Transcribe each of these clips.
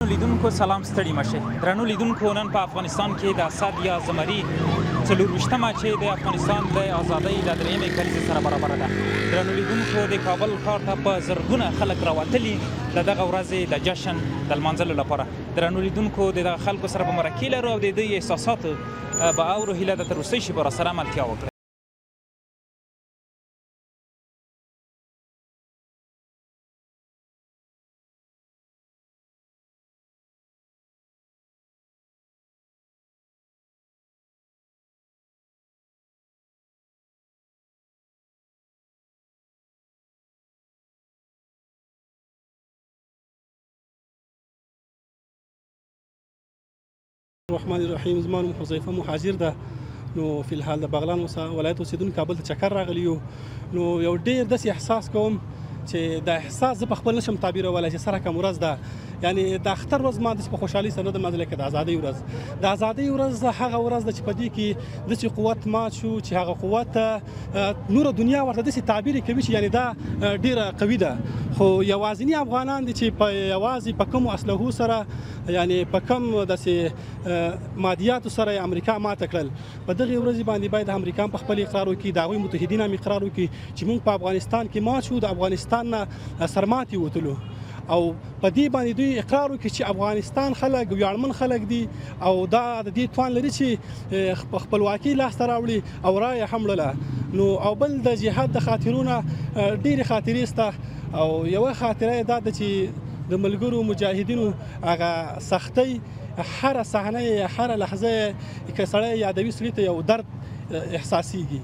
لیدونکو سلام ستړي مشه درنو لیدونکو نن په افغانستان کې د اسد یا زمري 24مه چې د افغانستان د ازادۍ د درېیمې کلیزې سره برابره ده. درنو لیدونکو د کابل ښار ته په زرګونه خلک راوتلي د دغه ورځې د جشن د لمانځلو لپاره. درنو لیدونکو د دغه خلکو سره به مرکې لرو او د دوی احساساتو به اورو. هیله ده تر وروستۍ شېبې راسره ملتیا وکړئ. الرحمن الرحیم. زما نوم حذیفه مهاجر ده. نو فی الحال د بغلان ولایت اوسیدونکی کابل ته چکر راغلی یو. نو یو ډېر داسې احساس کوم چې دا احساس زه په خپل نشم تعبیرولی چې سره کوم ورځ ده. یعنی د اختر ورځ ما داسې په خوشحالۍ سره نه ده لمانځلې لکه د ازادۍ ورځ. د ازادۍ ورځ هغه ورځ ده چې په دې کې داسې قوت مات شو چې هغه قوت نوره دنیا ورته داسې تعبیر کوي چې یعنی دا ډېره قوي ده. خو یوازیني افغانان دي چې په یوازې په کومو اسلحو سره یعنی په کم داسې مادیاتو سره امریکا ماته کړل. په دغې ورځې باندې باید امریکا په خپل اقرار وکړي، د هغوی متحدین هم اقرار وکړي چې موږ په افغانستان کې مات شو، د افغانستان نه سرماتې وتلو. او په دې باندې دوی اقرار وکړي چې افغانستان خلک ویاړمن خلک دي او دا د دې توان لري چې خپلواکي لاسته راوړي او رایه هم وړله. نو او بل د جهاد د خاطرونه ډېرې خاطرې شته او یوه خاطره یې دا ده چې د ملګرو مجاهدینو هغه سختۍ هره صحنه هره لحظه که سړی یادوي سړي ته یو درد احساسیږي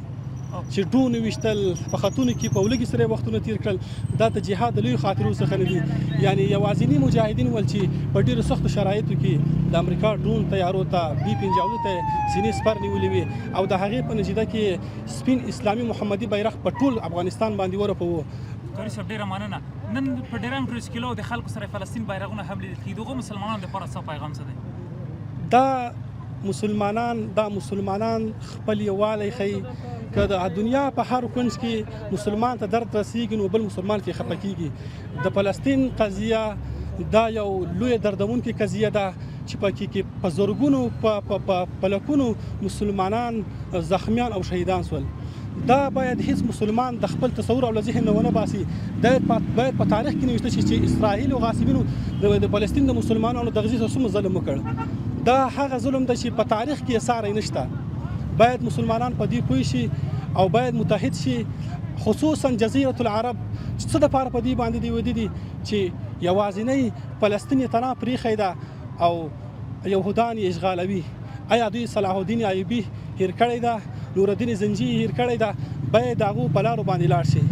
چې ډرون ویشتل په خطونو کې په ولږې سره وختونه تیر کړل. دا د جهاد د لویو خاطرو څخه نه دي. یعنی یوازیني مجاهدین ول چې په ډېرو سختو شرایطو کې د امریکا ډرون طیارو ته B-50 ته سینې سپر نیولې وي او د هغې په نتیجه کې سپین اسلامي محمدي بیرغ په ټول افغانستان باندې ورپوه. کاري صاحب ډېره مننه. نن په ډېران پروسکیلو د خلکو سره فلسطین بیرغونه هم لیدل کېږي. د هغو مسلمانانو لپاره څه پیغام څه دی؟ دا مسلمانان خپل یووالی ښیي. که د دنیا په هر کونج کې مسلمان ته درد رسیږي نو بل مسلمان کې خفه کېږي. د فلسطین قضیه دا یو لویه دردونکې قضیه ده چې پکې په زرګونو په لکونو مسلمانان زخمیان او شهیدان شول. دا باید هیڅ مسلمان د خپل تصور او له ذهن نه ونه باسي. باید په تاریخ کې نوشته شي چې اسرائیل او غاصبینو د فلسطین د مسلمانانو د غزې څومره ظلم وکړ. دا هغه ظلم دی چې په تاریخ کې یې ساری نشته. باید مسلمانان په دې پوه شي او باید متحد شي، خصوصا جزیرة العرب چې څه دپاره په دې باندې دی ودې دي چې یوازینی فلسطین یې تنها پرېښی ده او یهودان یې اشغالوي. آیا دوی صلاح الدین ایوبي هیر کړی ده؟ نورالدین زنجي هیر کړی ده؟ باید د هغو په لارو باندې لاړ شي.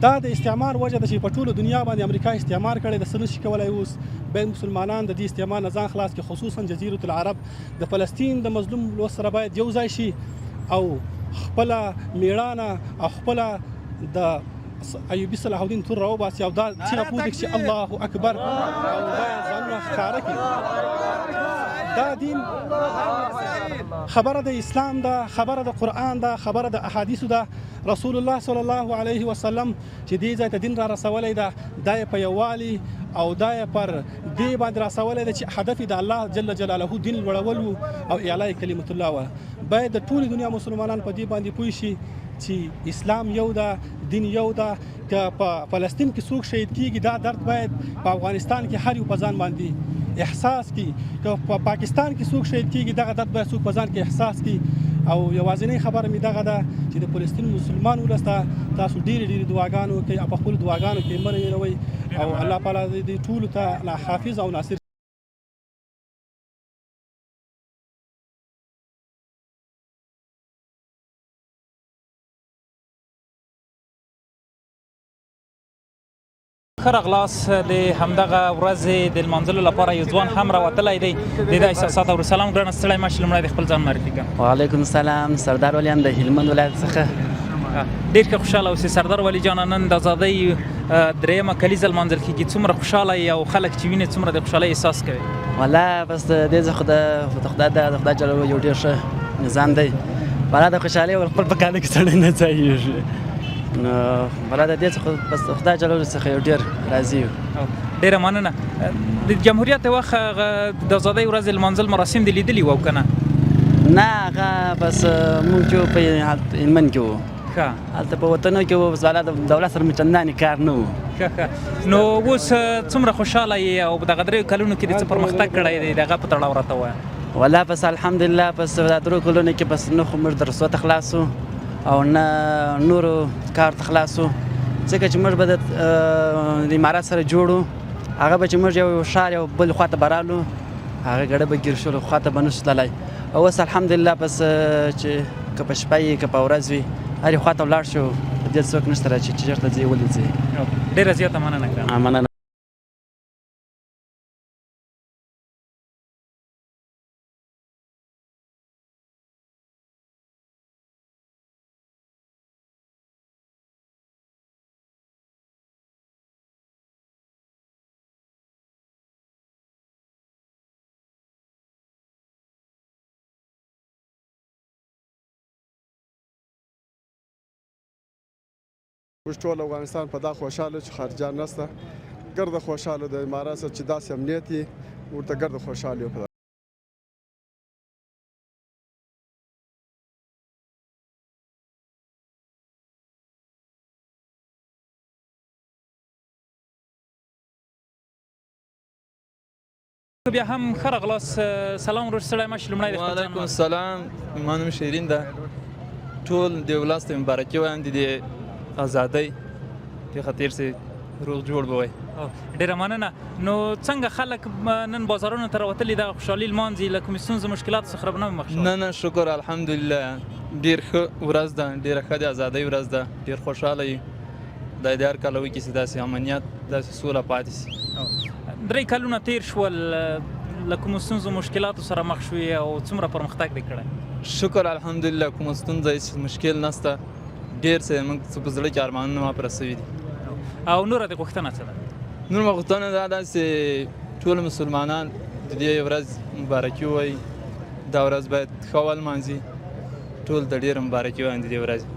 دا د استعمار وجه ده چې په ټولو دنیا باندې امریکا استعمار کړی ده، څه نشي کولی. اوس باید مسلمانان د دې استعمار نه ځان خلاص کړي، خصوصا جزیرة العرب. د فلسطین د مظلوم ولس سره باید یو ځای شي او خپله میړانه او خپله د ایوبي صلاح الدین تور راوباسي او دا چیغه پورته کړي چې الله اکبر او باید ځانونه ښکاره کړي. دا دین خبره د اسلام ده، خبره د قرآن ده، خبره د احادیثو ده. رسول الله صلی الله علیه وسلم چې دې ځای ته دین را رسولی ده، دا یې په یووالي او دا یې پر دې باندې رسولی ده چې هدف یې د الله جل جلاله دین لوړول و او اعلی کلمت الله وه. باید د ټولې دنیا مسلمانان په دې باندې پوه شي چې اسلام یو ده، دین یو ده. که په فلسطین کې څوک شهید کېږي دا درد باید په افغانستان کې هر یو په ځان باندې احساس کی. که په پاکستان کې څوک شهید کېږي دغه درد باید څوک په ځان کې احساس کی. او یوازینۍ خبره مې دغه ده چې د فلسطین مسلمان ولس ته تاسو ډېرې دعاګانې وکړئ او په خپلو دعاګانو کې مه هېروئ او الله تعالی دې ټولو ته حافظ او ناصر. ښه راغلاست. د همدغه ورځې د لمانځلو لپاره یو ځوان هم راوتلی دی. د ده احساسات اورو. سلام ګرانه، ستړی مه شې. لومړی د خپل ځان معرفي کړه. وعلیکم السلام. سردار ولی یم د هلمند ولایت څخه. ډېر ښه خوشحاله اوسې سردار ولی جانه. نن د ازادۍ درېیمه کلیزه لمانځل کېږي. څومره خوشحاله یې او خلک چې وینې څومره د خوشحالۍ احساس کوي؟ والله بس د دې څخه د خدای جل یو ډېر ښه نظام دی. بلا د خوشحالۍ او خپل په کاله کې سړی نه ځایېږي. نو بلا د دې څخه بس خدای جل څخه یو ډېر راضي یو. ډیره مننه. د جمهوریت وخت د ازادۍ ورځې لمانځل مراسم دې لیدلي وو که نه؟ نه هغه بس مونږ چې په هلمند کې وو هلته په وطنو کې وو، بس والا د دولت سره مې چندانې کار نه وو. نو اوس څومره خوشحاله یې او دغه 3 کلونو کې دې څه پرمختګ کړی دی د هغه په تړاو راته ووایه. والله بس الحمدلله بس دا 3 کلونو کې بس نه خو موږ درسو ته خلاص وو او نه نورو کار ته خلاص وو، ځکه چې موږ به د امارات سره جوړ وو. هغه به چې موږ یو ښار یو بل خوا ته به رالو، هغه ګډه به ګیر شولو، خوا ته به نه شو تللی. او اوس الحمدلله بس چې که په شپه وي که په ورځ وي هرې خوا ته ولاړ شو، په دې څوک نشته را چې چېرته ځې ولې ځې. ډېره زیاته مننه ګرانه. مننه. موږ ټول افغانستان په دا خوشحاله چې خارجان نشته، ګرده خوشحاله د امارات سره چې داسې امنیت یې ورته ګرده خوشحاله یو. بیا هم ښه راغلاست. سلام ورور سړی ماشي لومړی د خپل ځان وعلیکم السلام. زما نوم شیرین ده. ټول د ولس ته مبارکي وایم د دې ازادۍ په خاطر سي روغ جوړ به وای. ډېره مننه. نو څنګه خلک نن بازارونو ته راوتلي د خوشحالي لمانځي، له کومې ستونزو مشکلاتو څخه به نه مخ شوي؟ نه شکر الحمدلله ډېر ښه ورځ ده، ډېره ښه د ازادۍ ورځ ده، ډېر خوشحاله یو. خدای دې هر کله وکړي چې داسې امنیت داسې سوله پاتې شي. 3 کلونه تیر شول، له کومو ستونزو مشکلاتو سره مخ شوي او څومره پرمختګ دې کړی؟ شکر الحمدلله کومه ستونزه هېڅ مشکل نشته، ډېر څه موږ څه په زړه کې ارمانونه ما پوره سوي دي. او نوره دې غوښتنه څه ده؟ نور مې غوښتنه دا ده چې ټول مسلمانان د دې ورځ مبارکي ووایي، دا ورځ باید ښه ولمانځي، ټول ته ډېره مبارکي وایم د دې ورځې.